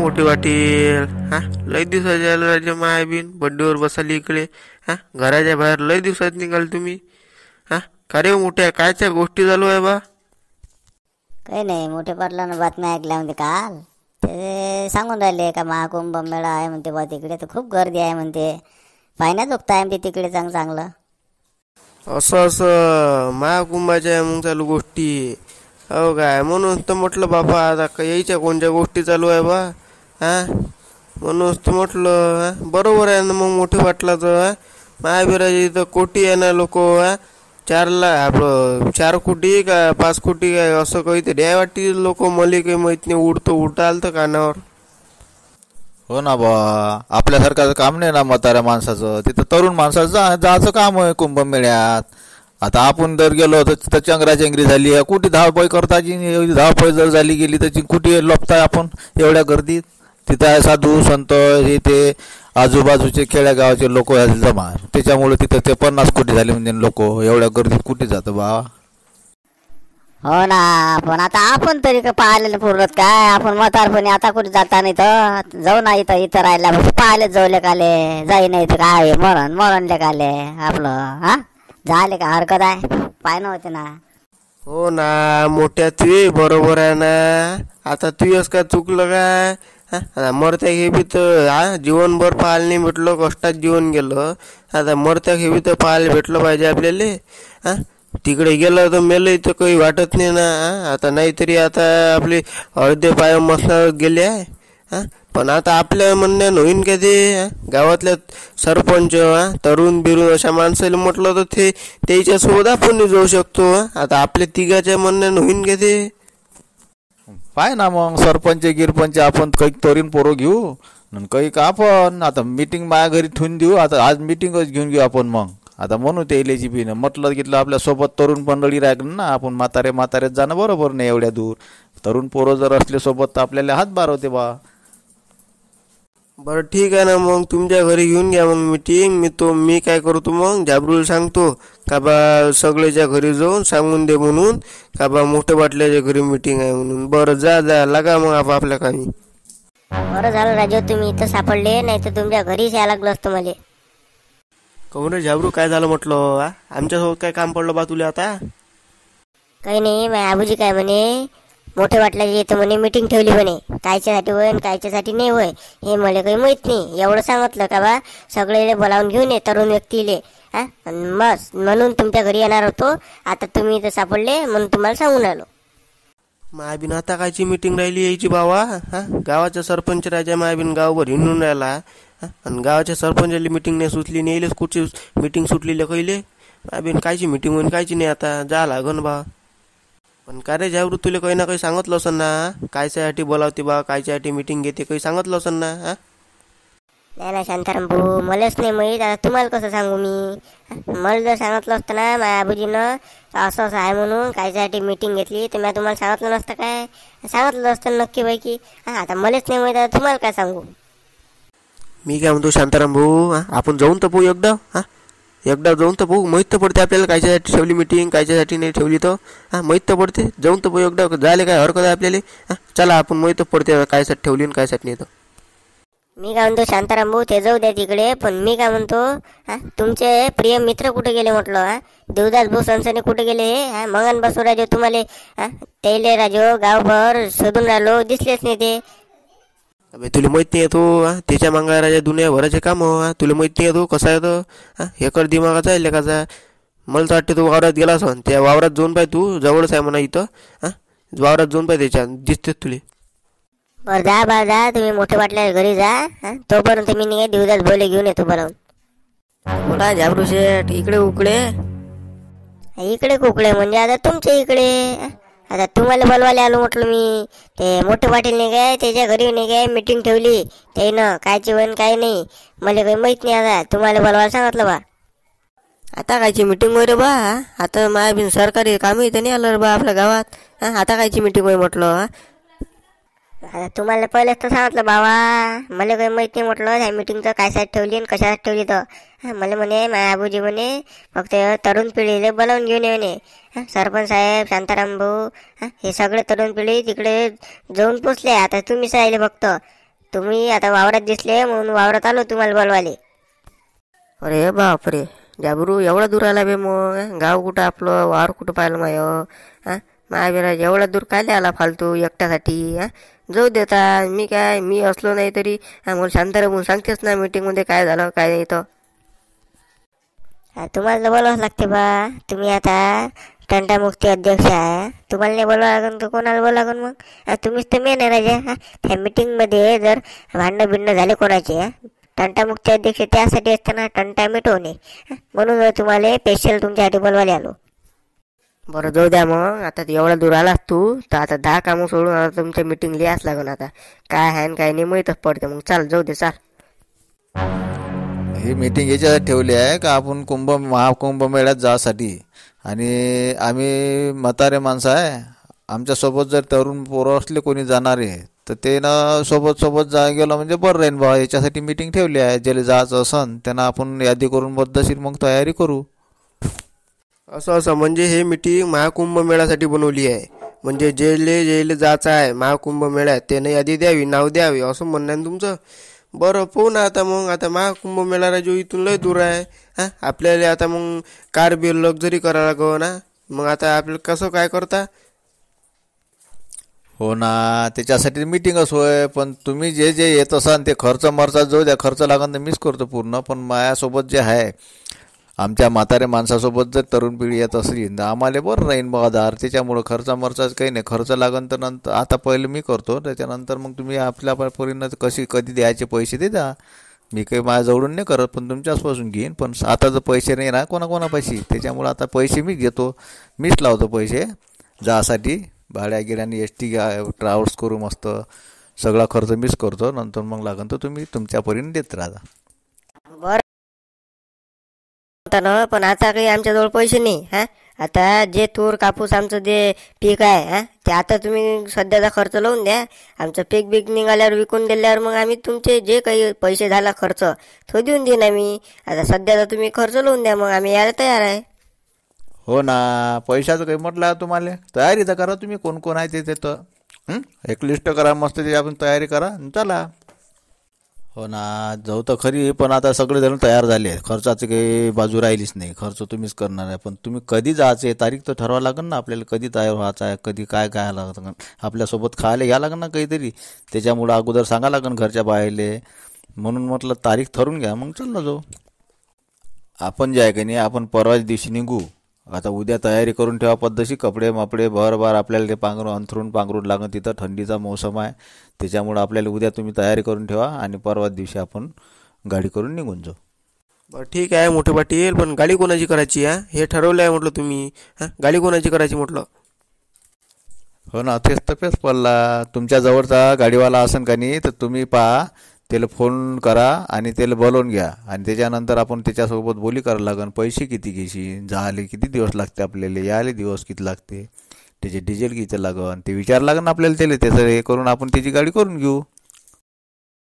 मोठी वाटेल. लय दिवसाची आलं राजा मायाबीन बड्डेवर बसाली इकडे. घराच्या बाहेर लय दिवसात निघाल तुम्ही. का रे मोठ्या कायच्या गोष्टी चालू आहे बा? काही नाही, मोठे पाटलानं बातम्या ऐकल्या म्हणते काल. ते सांगून राहिले का महाकुंभ मेळा आहे म्हणते बा तिकडे, तर खूप गर्दी आहे म्हणते. पाहण्याजोगतं आहे म्हणते तिकडे चांगलं. असं असं महाकुंभाच्या मग चालू गोष्टी हो काय? म्हणून तर म्हटलं बाबा आता यायच्या कोणत्या गोष्टी चालू आहे बा. म्हणून तर म्हटलं बरोबर आहे ना मग मोठे वाटलाचं. महावीराच्या इथं कोटी आहे ना लोक. 4 कोटी का 5 कोटी काय असं काहीतरी आहे वाटते लोक. मला काही माहित नाही. उडतं आलं तर कानावर. हो ना बा, आपल्यासारखाचं काम नाही ना म्हाताऱ्या माणसाचं. तिथं तरुण माणसाचं जायचं काम आहे कुंभमेळ्यात. आता आपण जर गेलो तर तिथं चंगराचंगरी झाली आहे. कुठे धावपळ करताची, एवढी धावपळ जर झाली गेली तर कुठे लपताय आपण एवढ्या गर्दीत. तिथं आहे साधू संत हे ते आजूबाजूचे खेड्यागावाचे लोक जमा. त्याच्यामुळे तिथं ते 50 कोटी झाले म्हणजे लोक एवढ्या गर्दीत कुठे जातं बा. हो ना, पण आता आपण तरी का पाहिलेलं पुरत काय? आपण म्हातारपणी आता कुठे जाता नाही तर जाऊ ना. इथं राहिला पाहिले जाऊले काले जाई नाही तर काय मरणले काले आपलं. झाले का हरकत आहे? पाहिलं होते ना. हो ना मोठ्या तू बरोबर आहे ना. आता तुझंच काय चुकलं काय? मरत्या हे बी तर जीवनभर पाहायला नाही भेटलं, कष्टात जीवन गेलं. आता मरत्या हे बी तर पाहायला भेटलं पाहिजे आपल्याला. तिकडे गेलं तर मेलं इथं काही वाटत नाही ना. आता नाहीतरी आता आपले अर्धे पाय मसनावर गेले आहे. पण आता आपल्या म्हणण्यानं होईन का ते? गावातल्या सरपंच तरुण बिरून अशा माणसाला म्हटलं तर ते त्याच्यासोबत आपण जाऊ शकतो. आता आपल्या तिघाच्या म्हणण्यानं होईन का ते? पाय ना मग सरपंच गिरपंच आपण काही तरुण पोरं घेऊ काही का आपण आता मीटिंग माझ्या घरी ठेवून देऊ. आता आज मीटिंगच घेऊन घेऊ आपण. मग आता म्हणू ते इलेची बी म्हटलं घेतलं आपल्यासोबत तरुण मंडळी राहिलं ना. आपण म्हाताऱ्यात जाणं बरोबर नाही एवढ्या दूर. तरुण पोरं जर असले सोबत तर आपल्याला हातभार होते बा. बरं ठीक आहे ना मग तुमच्या घरी घेऊन घ्या मग मीटिंग. मी काय करतो मग झाबरूला सांगतो का बा सगळ्याच्या घरी जाऊन सांगून दे म्हणून का बा मोठ्या बाटल्याच्या घरी मीटिंग आहे म्हणून. बरं जा लागा मग आपल्या कामी. बरं झालं राजू तुम्ही इथं सापडले, नाही तर तुमच्या घरीच यायला लागलो असतं मला. कहून रे झाबरू काय झालं म्हटलं? आमच्यासोबत काय काम पडलं बा तुला आता? काही नाही, माझ्या आबूजी काय म्हणे मोठे वाटल्याची इथं म्हणे मीटिंग ठेवली म्हणे. कायच्यासाठी होय कायच्यासाठी नाही होय हे मला काही माहित नाही. एवढं सांगितलं का बा सगळे बोलावून घेऊन ये तरुण व्यक्तीले. बस म्हणून तुमच्या घरी येणार होतो. आता तुम्ही इथं सापडले म्हणून तुम्हाला सांगून आलो. मायाबीन आता कायची मीटिंग राहिली यायची बावा? गावाचा सरपंच राजा मायाबीन गावभर हिंडून राहिला. आणि गावाच्या सरपंचाली मीटिंग नाही सुचली, नेलेच कुठची मीटिंग सुटलेली कहिले. मायाबीन कायची मीटिंग होईन कायची नाही. आता जा लागन बा. पण का रे झाबरू तुला काही ना काही सांगितलं असेल ना? कायच्यासाठी बोलावते बा, कायच्यासाठी मीटिंग घेते काही सांगितलं असेल ना? नाही ना शांताराम भाऊ, मलाच नाही माहीत. आता तुम्हाला कसं सांगू मी? मला जर सांगितलं असतं ना माझ्या आबूजीनं असं असं आहे म्हणून कायच्यासाठी मीटिंग घेतली तर मी तुम्हाला सांगितलं नसतं काय? सांगितलं असतं नक्की पैकी. आता मलाच नाही माहीत, आता तुम्हाला काय सांगू? मी काय म्हणतो शांताराम भाऊ, आपण जाऊन तर पाहू एकदा जाऊन तर पाहू. माहीत तर पडते आपल्याला कायच्यासाठी ठेवली मीटिंग, कायच्यासाठी नाही ठेवली. तर माहीत तर पडते. जाऊन तर पाहू एकदा. झाले काय हरकत आहे आपल्याला? चला आपण माहीत पडते कायसाठी ठेवली आणि कायसाठी नाही. तर मी काय म्हणतो शांताराम भाऊ ते जाऊ द्या तिकडे. पण मी काय म्हणतो तुमचे प्रिय मित्र कुठे गेले म्हटलं? देवदास भाऊ सनसने कुठे गेले? मंगन बसू राजो तुम्हाला त्याले राजो गावभर शोधून राहिलो, दिसलेच नाही ते. अबे तुला माहित नाही येतो त्याच्या मंगळाराच्या दुनियाभराचे काम. तुला माहित नाही येतो कसा येतो? हेकर दिमागाचा आहे लेखाचा. मला तर वाटते तू वावरात गेला असं. त्या वावरात जाऊन पाय, तू जवळच आहे म्हणा इथं. वावरात जाऊन पाय, त्याच्या दिसतेच तुला. बरं जा तुम्ही मोठे वाटल्या घरी जा. तोपर्यंत मी नाही देवदास बोले घेऊन येतो बनवून. मोठा झाबरू शेठ इकडे उकडे. इकडे कुकडे म्हणजे आता तुमच्या इकडे. आता तुम्हाला बोलवायला आलो म्हटलं मी. ते मोठे पाटील नाही काय त्याच्या घरी नाही काय मीटिंग ठेवली ते ना कायची होईन काय नाही मला काही माहीत नाही. आता तुम्हाला बोलवायला सांगितलं बा. आता कायची मीटिंग होय रे बा? आता मायाबीन सरकारी काम इथं नाही आलं रे बा आपल्या गावात. आता कायची मीटिंग होय म्हटलं? आता तुम्हाला पहिलेच तर सांगितलं बाबा, मला काही माहित नाही म्हटलं ह्या मीटिंगचं कायसाठी ठेवली आणि कशासाठी ठेवली. तर मला म्हणे माझ्या आबूजी म्हणे फक्त तरुण पिढीला बोलावून घेऊन ये म्हणे. सरपंच साहेब, शांताराम भाऊ हे सगळे तरुण पिढी तिकडे जाऊन पोचले. आता तुम्हीच राहिले फक्त. तुम्ही आता वावरात दिसले म्हणून वावरात आलो तुम्हाला बोलवाले. अरे बापरे जाबरू, एवढा दूर आला बे मग. गाव कुठं आपलं, वावर कुठं पाहिलं माय. हां माय बिरा एवढा दूर काय आला फालतू एकट्यासाठी. हां जाऊ देता, मी असलो नाही तरी मला शांत राहून सांगतेच ना मीटिंगमध्ये काय झालं काय नाही तर. तुम्हाला बोलावंच लागते बा. तुम्ही आता तंटामुक्ती अध्यक्ष आहे, तुम्हाला नाही बोलावं लागेल तर कोणाला बोलावं लागेल मग. तुम्हीच तर मेन आहे राजा. त्या मीटिंगमध्ये जर भांडणं बिंडणं झाले कोणाचे, तंटामुक्ती अध्यक्ष त्यासाठी असताना तंटा मिटवणे, म्हणून तुम्हाला स्पेशल तुमच्यासाठी बोलवायला आलो. बरं जाऊ द्या मग. आता एवढा दूर आलास तू तर आता 10 कामं सोडून आता तुमच्या मीटिंग लिहाच लागून. आता काय आहे काय नाही माहीतच पडते. मग चाल जाऊ दे चाल. ही मीटिंग याच्यासाठी ठेवली आहे का आपण महाकुंभ मेळ्यात जासाठी. आणि आम्ही म्हातारे माणसं आहे, आमच्यासोबत जर तरुण पोरं असले कोणी जाणारे तर ते ना सोबत जा गेलं म्हणजे बरं राहीन बा. याच्यासाठी मीटिंग ठेवली आहे. ज्याला जायचं असन त्यांना आपण यादी करून पद्धतशीर मग तयारी करू. असं म्हणजे हे मीटिंग महाकुंभ मेळ्यासाठी बनवली आहे. म्हणजे जेले जायचं आहे महाकुंभ मेळ्यात त्यानं यादी द्यावी, नाव द्यावी, असं म्हणणं आहे तुमचं. बरं पाहू ना आता मग. आता महाकुंभ मेळा जो इथून लय दूर आहे. हां आपल्याला आता मग कार बिल लक्झरी करायला लागो ना. मग आता आपल्याला कसं काय करता. हो ना, त्याच्यासाठी मीटिंगच होय. पण तुम्ही जे येत असाल ते खर्च जाऊ द्या. खर्च लागन तर मीच करतो पूर्ण. पण माझ्यासोबत जे आहे आमच्या म्हातारे माणसासोबत जर तरुण पिढी येत असली तर आम्हाला बरं राहीन बघा. त्याच्यामुळं खर्चाच काही नाही. खर्च लागन तर नंतर आता पहिलं मी करतो, त्याच्यानंतर मग तुम्ही आपल्या परीनं कधी द्यायचे पैसे ते द्या. मी काही माझ्याजवळून नाही करत, पण तुमच्याचपासून घेईन. पण आता जर पैसे नाही ना कोणाकोणापाशी, त्याच्यामुळं आता पैसे मीच घेतो. मीच लावतो पैसे जासाठी. भाड्या गिऱ्याने ST ट्रॅव्हल्स करू मस्त. सगळा खर्च मीच करतो. नंतर मग लागन तर तुम्ही तुमच्या परीने देत राहा. बरं ना, पण आता काही आमच्याजवळ पैसे नाही. हां आता जे तूर कापूस आमचं जे पीक आहे हां ते आता तुम्ही सध्याचा खर्च लावून द्या. आमचं पीक निघाल्यावर विकून दिल्यावर मग आम्ही तुमचे जे काही पैसे झाला खर्च तो देऊन देईन आम्ही. आता सध्याचा तुम्ही खर्च लावून द्या, मग आम्ही यायला तयार आहे. हो ना, पैशाचं काही म्हटलं तुम्हाला तयारी तर करा. तुम्ही कोण कोण आहे ते तर एक लिस्ट करा मस्त, त्याची आपण तयारी करा चला. हो ना, जाऊ तर खरी. पण आता सगळे जण तयार झाले. खर्चाची काही बाजू राहिलीच नाही. खर्च तुम्हीच करणार आहे. पण तुम्ही कधी जायचे तारीख तर ठरवा लागेल ना आपल्याला. कधी तयार व्हायचं आहे, कधी काय लागतं. आपल्यासोबत खायला घ्या लागेल ना काहीतरी. त्याच्यामुळं अगोदर सांगा लागेल घरच्या बाहेरले. म्हणून म्हटलं तारीख ठरवून घ्या, मग चाललो जाऊ. आपण जे आहे की नाही, आपण परवाच दिवशी निघू. आता उद्या तयारी करून ठेवा पद्धतशीर. कपडे भरभार आपल्याला ते अंथरून लागण. तिथं थंडीचा मौसम आहे, त्याच्यामुळं आपल्याला उद्या तुम्ही तयारी करून ठेवा आणि परवा दिवशी आपण गाडी करून निघून जाऊ. बरं ठीक आहे मोठे पाटील, पण गाडी कोणाची करायची आहे हे ठरवलं आहे म्हटलं तुम्ही. हां गाडी कोणाची करायची म्हटलं. हो ना, तेच तर पेच पडला. तुमच्या जवळचा गाडीवाला असेल का नाही तर तुम्ही पहा, त्याला फोन करा आणि त्याला बोलवून घ्या. आणि त्याच्यानंतर आपण त्याच्यासोबत बोली करायला लागेल. पैसे किती घेशील, जायला किती दिवस लागते आपल्याला, यायला दिवस किती लागते, त्याचे डिझेल किती लागन ते विचार लागेल आपल्याला. त्याचं हे करून आपण त्याची गाडी करून घेऊ.